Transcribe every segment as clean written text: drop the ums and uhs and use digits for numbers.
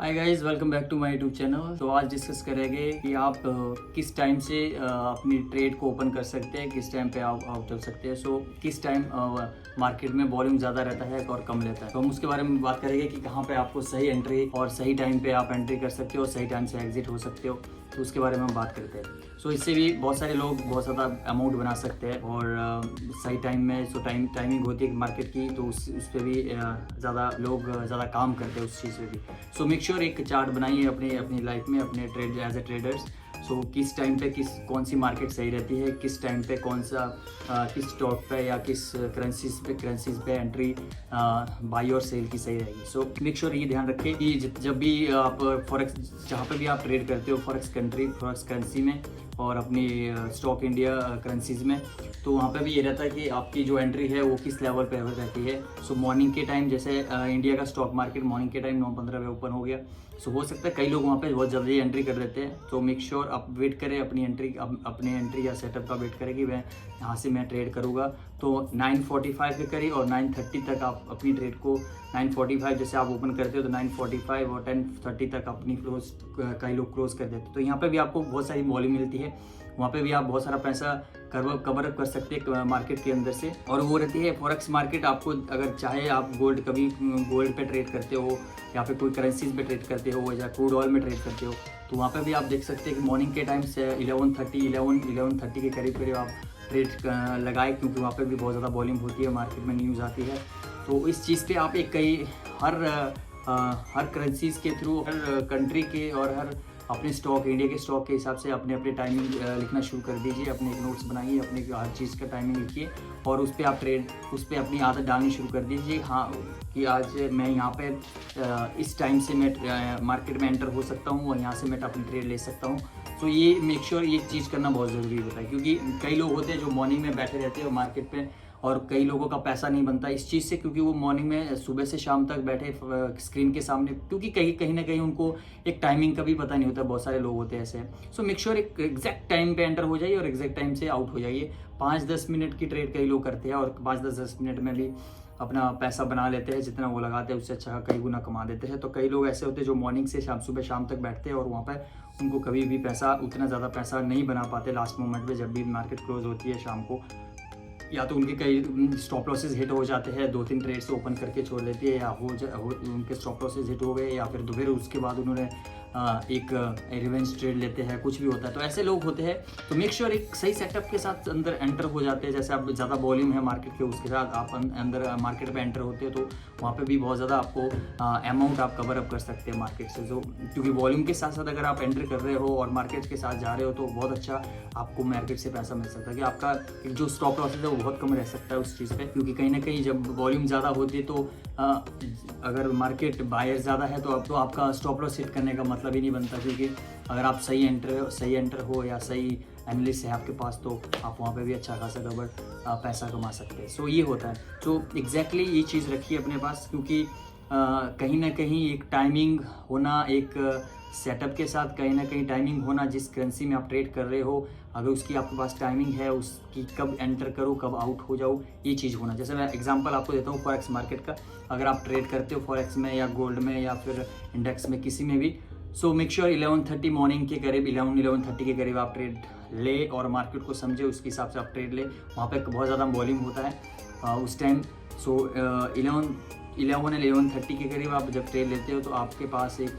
Hi guys, welcome back to my YouTube channel. तो आज discuss करेंगे कि आप किस टाइम से अपनी ट्रेड को ओपन कर सकते हैं, किस टाइम पे आप आउट चल सकते हैं। सो किस टाइम मार्केट में वॉल्यूम ज़्यादा रहता है और कम रहता है। तो हम उसके बारे में बात करेंगे कि कहाँ पे आपको सही एंट्री और सही टाइम पे आप एंट्री कर सकते हो और सही टाइम से एग्जिट हो सकते हो। तो उसके बारे में हम बात करते हैं। सो इससे भी बहुत सारे लोग बहुत ज़्यादा अमाउंट बना सकते हैं और सही टाइम में टाइमिंग होती है मार्केट की, तो उस पर भी ज़्यादा लोग ज़्यादा काम करते हैं उस चीज़ पे भी। सो मेक श्योर एक चार्ट बनाइए अपनी अपनी लाइफ में, अपने ट्रेड एज ए ट्रेडर्स। सो किस टाइम पे कौन सी मार्केट सही रहती है, किस टाइम पे कौन सा किस स्टॉक पे या किस करेंसीज पे एंट्री बाई और सेल की सही रहेगी। सो मेक श्योर ये ध्यान रखें कि जब भी आप फॉरेक्स जहाँ पे भी आप ट्रेड करते हो, फॉरेक्स करेंसी में और अपनी स्टॉक इंडिया करेंसीज में, तो वहाँ पे भी ये रहता है कि आपकी जो एंट्री है वो किस लेवल पे रहती है। सो मॉर्निंग के टाइम, जैसे इंडिया का स्टॉक मार्केट मॉर्निंग के टाइम 9:15 पे ओपन हो गया। सो हो सकता है कई लोग वहाँ पे बहुत जल्दी एंट्री कर देते हैं। तो मेक श्योर आप वेट करें अपनी एंट्री या सेटअप का वेट करें कि मैं यहाँ से मैं ट्रेड करूँगा। तो 9:45 के करीब और 9:30 तक आप अपनी ट्रेड को 9:45 जैसे आप ओपन करते हो तो 9:45 और 10:30 तक अपनी क्लोज कई लोग क्लोज कर देते हैं। तो यहाँ पे भी आपको बहुत सारी वॉल्यूम मिलती है, वहाँ पे भी आप बहुत सारा पैसा कवर अप कर सकते हैं मार्केट के अंदर से। और वो रहती है फॉरेक्स मार्केट। आपको अगर चाहे आप कभी गोल्ड पे ट्रेड करते हो या फिर कोई करेंसीज पे ट्रेड करते हो या क्रूड ऑयल में ट्रेड करते हो, तो वहाँ पे भी आप देख सकते हैं कि मॉर्निंग के टाइम से 11:30 के करीब आप ट्रेड लगाए, क्योंकि वहाँ पे भी बहुत ज़्यादा वॉल्यूम होती है, मार्केट में न्यूज़ आती है। तो इस चीज़ पे आप हर करेंसीज के थ्रू, हर कंट्री के और हर अपने इंडिया के स्टॉक के हिसाब से अपने टाइमिंग लिखना शुरू कर दीजिए। अपने एक नोट्स बनाइए, अपने हर चीज़ का टाइमिंग लिखिए और उस पर अपनी आदत डालनी शुरू कर दीजिए। हाँ, कि आज मैं यहाँ पे इस टाइम से मैं मार्केट में एंटर हो सकता हूँ और यहाँ से मैं अपनी ट्रेड ले सकता हूँ। तो ये मेक श्योर ये चीज़ करना बहुत ज़रूरी होता है, क्योंकि कई लोग होते हैं जो मॉर्निंग में बैठे रहते हैं मार्केट पे और कई लोगों का पैसा नहीं बनता इस चीज़ से, क्योंकि वो मॉर्निंग में सुबह से शाम तक बैठे स्क्रीन के सामने, क्योंकि कहीं ना कहीं उनको एक टाइमिंग का भी पता नहीं होता। बहुत सारे लोग होते हैं ऐसे। सो मेक श्योर एक एग्जैक्ट टाइम पे एंटर हो जाइए और एग्जैक्ट टाइम से आउट हो जाइए। 5-10 मिनट की ट्रेड कई लोग करते हैं और 5-10 मिनट में भी अपना पैसा बना लेते हैं। जितना वो लगाते हैं उससे अच्छा कई गुना कमा देते हैं। तो कई लोग ऐसे होते हैं जो मॉर्निंग से सुबह शाम तक बैठते हैं और वहाँ पर उनको कभी भी उतना ज़्यादा पैसा नहीं बना पाते। लास्ट मोमेंट में जब भी मार्केट क्लोज होती है शाम को, या तो उनके कई स्टॉप लॉसेस हिट हो जाते हैं, 2-3 ट्रेड से ओपन करके छोड़ देती है, या उनके स्टॉप लॉसेस हिट हो गए, या फिर उसके बाद उन्होंने एक रिवेंज ट्रेड लेते हैं, कुछ भी होता है। तो ऐसे लोग होते हैं। तो मेक श्योर एक सही सेटअप के साथ अंदर एंटर हो जाते हैं। जैसे आप ज़्यादा वॉल्यूम है मार्केट के, उसके साथ आप अंदर मार्केट में एंटर होते हो तो वहाँ पे भी बहुत ज़्यादा आपको अमाउंट आप कवर अप कर सकते हैं मार्केट से। जो क्योंकि वॉल्यूम के साथ साथ अगर आप एंटर कर रहे हो और मार्केट के साथ जा रहे हो तो बहुत अच्छा आपको मार्केट से पैसा मिल सकता है, कि आपका जो स्टॉप लॉसेस है वो बहुत कम रह सकता है उस चीज़ पे। क्योंकि कहीं ना कहीं जब वॉल्यूम ज़्यादा होती है तो अगर मार्केट बायर ज़्यादा है तो आपका स्टॉप लॉस हिट करने का मतलब ही नहीं बनता, क्योंकि अगर आप सही एंटर हो या सही एनालिस्ट है आपके पास तो आप वहाँ पे भी अच्छा खासा पैसा कमा सकते हैं। सो ये होता है। तो एग्जैक्टली ये चीज़ रखिए अपने पास, क्योंकि कहीं ना कहीं एक टाइमिंग होना, एक सेटअप के साथ कहीं ना कहीं टाइमिंग होना, जिस करेंसी में आप ट्रेड कर रहे हो अगर उसकी आपके पास टाइमिंग है, उसकी कब एंटर करो कब आउट हो जाओ, ये चीज़ होना। जैसे मैं एग्जांपल आपको देता हूँ फॉरेक्स मार्केट का। अगर आप ट्रेड करते हो फॉरेक्स में या गोल्ड में या फिर इंडेक्स में, किसी में भी, सो मेक श्योर 11:30 मॉर्निंग के करीब 11:30 के करीब आप ट्रेड ले और मार्केट को समझे, उसके हिसाब से आप ट्रेड ले। वहाँ पे बहुत ज़्यादा वॉल्यूम होता है उस टाइम। सो 11:30 के करीब आप जब ट्रेड लेते हो तो आपके पास एक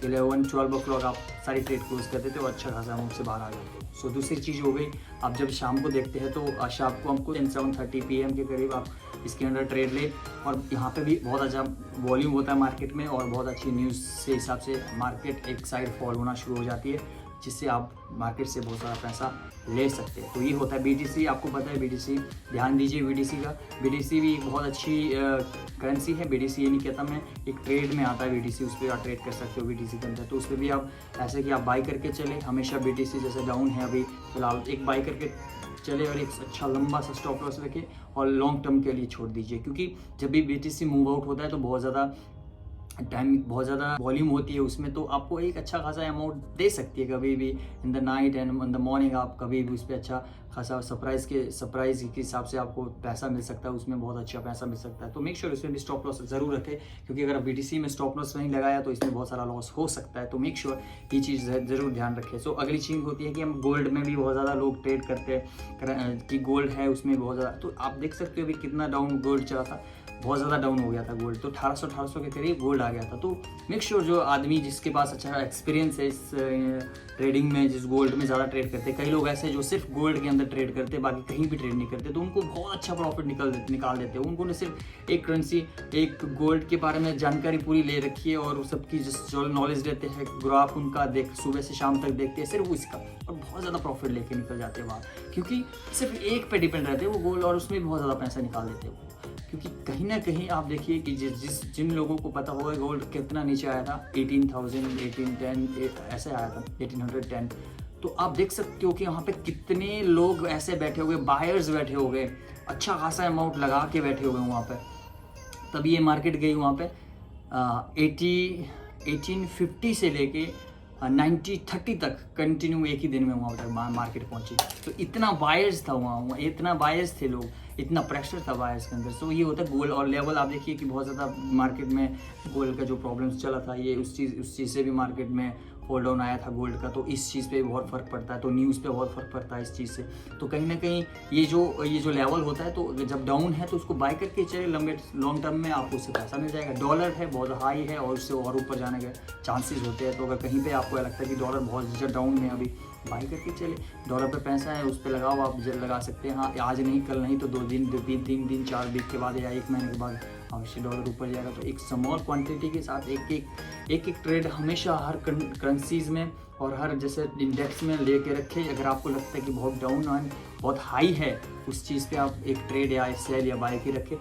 11-12 o'clock आप सारी ट्रेड क्लोज कर देते हो और अच्छा खासा अमाउंट से बाहर आ जाते हो। सो दूसरी चीज़ हो गई, आप जब शाम को देखते हैं तो शाम को हमको 7:30 PM के करीब आप इसके अंदर ट्रेड ले। और यहाँ पे भी बहुत अच्छा वॉल्यूम होता है मार्केट में और बहुत अच्छी न्यूज़ से हिसाब से मार्केट एक साइड फॉल होना शुरू हो जाती है, जिससे आप मार्केट से बहुत सारा पैसा ले सकते हैं। तो ये होता है BTC। आपको पता है BTC, ध्यान दीजिए BTC का। BTC भी एक बहुत अच्छी करेंसी है। BTC ये नहीं कहता मैं, एक ट्रेड में आता है BTC, उस पर आप ट्रेड कर सकते हो BTC के अंदर। तो उस पर भी आप ऐसे कि आप बाई करके चले, हमेशा BTC जैसे डाउन है अभी फिलहाल, एक बाई करके चले और एक अच्छा लंबा सा स्टॉप लॉस रखे और लॉन्ग टर्म के लिए छोड़ दीजिए। क्योंकि जब भी BTC मूव आउट होता है तो बहुत ज़्यादा टाइम बहुत ज़्यादा वॉल्यूम होती है उसमें, तो आपको एक अच्छा खासा अमाउंट दे सकती है कभी भी in the night and in the morning. आप कभी भी उस पर अच्छा खासा सरप्राइज़ के हिसाब से आपको पैसा मिल सकता है, उसमें बहुत अच्छा पैसा मिल सकता है। तो मेक श्योर उसमें भी स्टॉप लॉस ज़रूर रखें, क्योंकि अगर आप BTC में स्टॉप लॉस नहीं लगाया तो इसमें बहुत सारा लॉस हो सकता है। तो मेक श्योर ये चीज़ ज़रूर ध्यान रखें। सो अगली चीज़ होती है कि हम गोल्ड में भी बहुत ज़्यादा लोग ट्रेड करते हैं कि गोल्ड है उसमें बहुत ज़्यादा, तो आप देख सकते हो अभी कितना डाउन गोल्ड चला था, बहुत ज़्यादा डाउन हो गया था गोल्ड, तो 1800 के करीब गोल्ड आ गया था। तो मेक श्योर जो आदमी जिसके पास अच्छा एक्सपीरियंस है इस ट्रेडिंग में, जिस गोल्ड में ज़्यादा ट्रेड करते हैं, कई लोग ऐसे जो सिर्फ गोल्ड के अंदर ट्रेड करते हैं, बाकी कहीं भी ट्रेड नहीं करते, तो उनको बहुत अच्छा प्रॉफिट निकाल देते हैं। उनको सिर्फ एक करेंसी, एक गोल्ड के बारे में जानकारी पूरी ले रखी है और सबकी जो नॉलेज रहते हैं, ग्राफ उनका सुबह से शाम तक देखते हैं सिर्फ उसका, और बहुत ज़्यादा प्रॉफिट लेके निकल जाते हैं बाहर, क्योंकि सिर्फ एक पे डिपेंड रहते हैं वो गोल्ड, और उसमें भी बहुत ज़्यादा पैसा निकाल देते हैं। क्योंकि कहीं ना कहीं आप देखिए कि जिन लोगों को पता होगा गोल्ड कितना नीचे आया था, 18,000, 1810 ऐसे आया था, 1810, तो आप देख सकते हो कि वहाँ पे कितने लोग ऐसे बैठे हुए, बायर्स बैठे हुए, अच्छा खासा अमाउंट लगा के बैठे हुए वहाँ पे। तभी ये मार्केट गई वहाँ पे 1850 से लेके 90-30 तक कंटिन्यू एक ही दिन में वहाँ तक मार्केट पहुँची। तो इतना बायर्स था वहाँ, इतना बायर्स थे लोग, इतना प्रेशर था बायर्स के अंदर। सो ये होता है गोल्ड और लेवल। आप देखिए कि बहुत ज़्यादा मार्केट में गोल्ड का जो प्रॉब्लम्स चला था, ये उस चीज़ से भी मार्केट में फॉल डाउन आया था गोल्ड का। तो इस चीज़ पे बहुत फ़र्क पड़ता है, तो न्यूज़ पे बहुत फ़र्क पड़ता है इस चीज़ से। तो कहीं ना कहीं ये जो लेवल होता है, तो जब डाउन है तो उसको बाय करके चले, लॉन्ग टर्म में आपको उससे पैसा मिल जाएगा। डॉलर है बहुत हाई है और उससे और ऊपर जाने के चांसेस होते हैं। तो अगर कहीं पे आपको लगता है कि डॉलर बहुत ज़्यादा डाउन है, अभी बाय करके चले, डॉलर पे पैसा है उस पर लगाओ, आप लगा सकते हैं। हाँ, आज नहीं कल नहीं तो 2 दिन 3 दिन 4 वीक के बाद या 1 महीने के बाद अवश्य डॉलर ऊपर जाएगा। तो एक स्मॉल क्वांटिटी के साथ एक ट्रेड हमेशा हर करेंसीज में और हर जैसे इंडेक्स में लेके रखे। अगर आपको लगता है कि बहुत डाउन है, बहुत हाई है, उस चीज़ पे आप एक ट्रेड या सेल या बाय के रखें,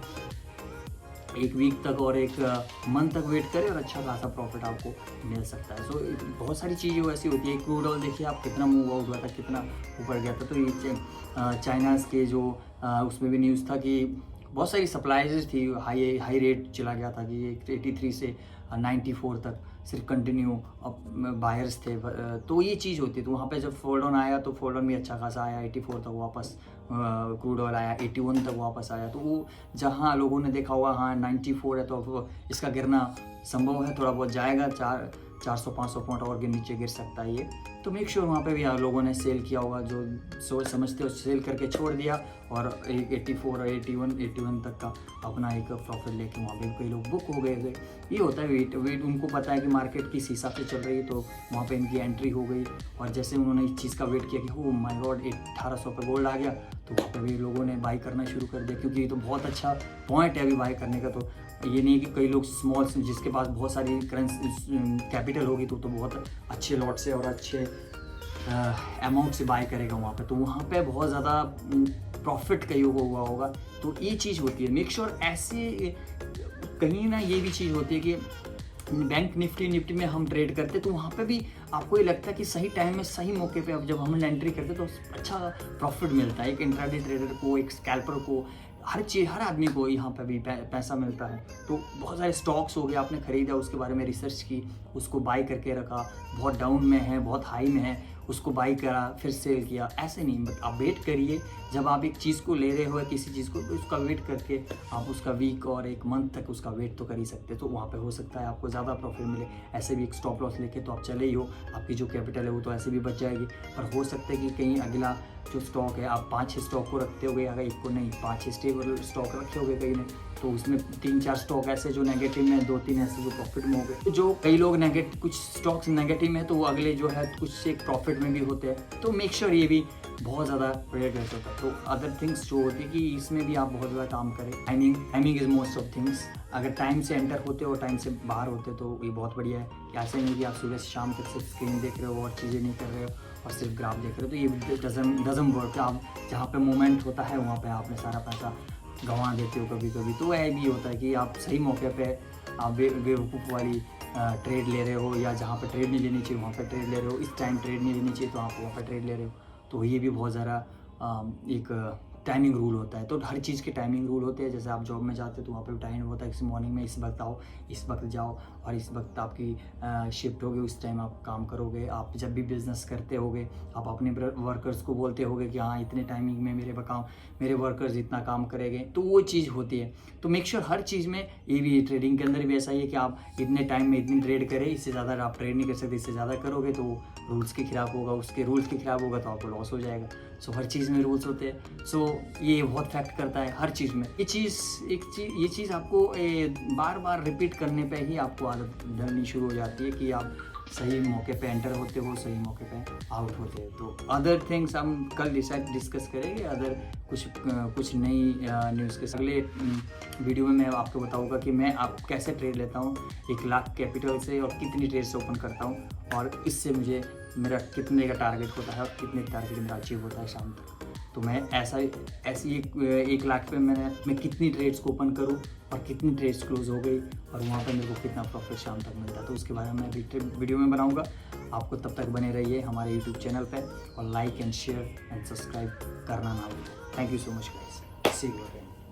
1 वीक तक और 1 मंथ तक वेट करें और अच्छा खासा प्रॉफिट आपको मिल सकता है। सो बहुत सारी चीज़ें ऐसी होती है। क्रूड ऑयल देखिए आप कितना मूव आउट हुआ था, कितना ऊपर गया था। तो ये चाइनाज़ के जो उसमें भी न्यूज़ था कि बहुत सारी सप्लाईज थी, हाई रेट चला गया था कि 83 से 94 तक सिर्फ कंटिन्यू बायर्स थे। तो ये चीज़ होती है। तो वहाँ पे जब फॉल डाउन आया तो फॉल डाउन भी अच्छा खासा आया, 84 तक वापस क्रूड ऑयल आया, 81 तक वापस आया। तो वो जहाँ लोगों ने देखा हुआ हाँ 94 है तो इसका गिरना संभव है, थोड़ा बहुत जाएगा, 400-500 पॉइंट और के नीचे गिर सकता है ये। तो मेक श्योर वहाँ पे भी लोगों ने सेल किया होगा, जो सोच समझते हो सेल करके छोड़ दिया और 84 और 81 तक का अपना एक प्रॉफिट लेके वहाँ पे कई लोग बुक हो गए थे। ये होता है वेट उनको पता है कि मार्केट किस हिसाब से चल रही है, तो वहाँ पे इनकी एंट्री हो गई। और जैसे उन्होंने इस चीज़ का वेट किया कि ओ माय गॉड 1800 पे गोल्ड आ गया, तो वहाँ पे भी लोगों ने बाई करना शुरू कर दिया, क्योंकि ये तो बहुत अच्छा पॉइंट है अभी बाई करने का। तो ये नहीं कि कई लोग स्मॉल जिसके पास बहुत सारी कैपिटल होगी तो बहुत अच्छे लॉट से और अच्छे अमाउंट से बाय करेगा वहाँ पे, तो वहाँ पे बहुत ज़्यादा प्रॉफिट कई हुआ होगा। तो ये चीज़ होती है। मेक श्योर ऐसे कहीं ना ये भी चीज़ होती है कि बैंक निफ्टी में हम ट्रेड करते तो वहाँ पे भी आपको ये लगता है कि सही टाइम में सही मौके पे अब जब हम एंट्री करते तो अच्छा प्रॉफिट मिलता है। एक इंट्राडे ट्रेडर को, एक स्कैल्पर को, हर आदमी को यहाँ पे भी पैसा मिलता है। तो बहुत सारे स्टॉक्स हो गए, आपने खरीदा, उसके बारे में रिसर्च की, उसको बाई करके रखा, बहुत डाउन में है, बहुत हाई में है, उसको बाई करा, फिर सेल किया। ऐसे नहीं, आप वेट करिए। जब आप एक चीज़ को ले रहे हो किसी चीज़ को, तो उसका वेट करके आप उसका वीक और 1 मंथ तक उसका वेट तो कर ही सकते। तो वहाँ पे हो सकता है आपको ज़्यादा प्रॉफिट मिले। ऐसे भी एक स्टॉप लॉस लेके तो आप चले ही हो, आपकी जो कैपिटल है वो तो ऐसे भी बच जाएगी। पर हो सकता है कि कहीं अगला जो स्टॉक है, आप 5-6 स्टॉक को रखते होगे, अगर एक को नहीं 5-6 स्टेबल स्टॉक रखे होगे कहीं ने, तो उसमें 3-4 स्टॉक ऐसे जो नेगेटिव में, 2-3 ऐसे जो प्रॉफिट में हो गए। जो कई लोग कुछ स्टॉक्स नेगेटिव में है तो वो अगले जो है कुछ एक प्रॉफिट में भी होते हैं। तो मेक श्योर ये भी बहुत ज़्यादा रेट होता है। तो अदर थिंग्स जो होती है कि इसमें भी आप बहुत ज़्यादा काम करें। Timing is most of things. अगर टाइम से एंटर होते हो, टाइम से बाहर होते तो ये बहुत बढ़िया है। कि ऐसे नहीं कि आप सुबह से शाम तक सिर्फ स्क्रीन देख रहे हो और चीज़ें नहीं कर रहे हो और सिर्फ ग्राफ देख रहे हो, तो ये डजन वर्क। आप जहाँ पे मोमेंट होता है वहाँ पे आपने सारा पैसा गंवा देते हो कभी कभी। तो यह भी होता है कि आप सही मौके पे आप बेवकूफ़ वाली ट्रेड ले रहे हो, या जहाँ पे ट्रेड नहीं लेनी चाहिए वहाँ पे ट्रेड ले रहे हो, इस टाइम ट्रेड नहीं लेनी चाहिए तो आप वहाँ पे ट्रेड ले रहे हो। तो ये भी बहुत ज़्यादा एक टाइमिंग रूल होता है। तो हर चीज़ के टाइमिंग रूल होते हैं। जैसे आप जॉब में जाते हो तो वहाँ पे टाइम होता है कि मॉर्निंग में इस वक्त आओ, इस वक्त जाओ, और इस वक्त आपकी शिफ्ट होगी, उस टाइम आप काम करोगे। आप जब भी बिजनेस करते होगे आप अपने वर्कर्स को बोलते होगे कि हाँ इतने टाइमिंग में मेरे वर्कर्स इतना काम करेंगे, तो वो चीज़ होती है। तो मेक श्योर हर चीज़ में, ये भी ट्रेडिंग के अंदर भी ऐसा ही है कि आप इतने टाइम में इतनी ट्रेड करें, इससे ज़्यादा आप ट्रेड नहीं कर सकते। इससे ज़्यादा करोगे तो रूल्स के खिलाफ होगा, उसके रूल्स के खिलाफ होगा तो आपको लॉस हो जाएगा। सो हर चीज़ में रूल्स होते हैं। सो ये बहुत फैक्ट करता है हर चीज़ में। ये चीज़ आपको बार बार रिपीट करने पे ही आपको आदत डलनी शुरू हो जाती है कि आप सही मौके पे एंटर होते हो, सही मौके पे आउट होते हैं। तो अदर थिंग्स हम कल डिस्कस करेंगे, अदर कुछ नई न्यूज़ के अगले वीडियो में मैं आपको बताऊंगा कि मैं आप कैसे ट्रेड लेता हूँ 1 लाख कैपिटल से और कितनी ट्रेड्स ओपन करता हूँ, और इससे मुझे मेरा कितने का टारगेट होता है और कितने टारगेट मेरा अचीव होता है शाम तक। तो मैं ऐसी 1 लाख पे मैं कितनी ट्रेड्स को ओपन करूँ और कितनी ट्रेड्स क्लोज हो गई और वहाँ पे मेरे को कितना प्रॉफिट शाम तक मिलता है, तो उसके बारे में मैं वीडियो में बनाऊंगा। आपको तब तक बने रहिए हमारे यूट्यूब चैनल पे और like and share and subscribe करना ना भूलें। Thank you so much guys, see you again.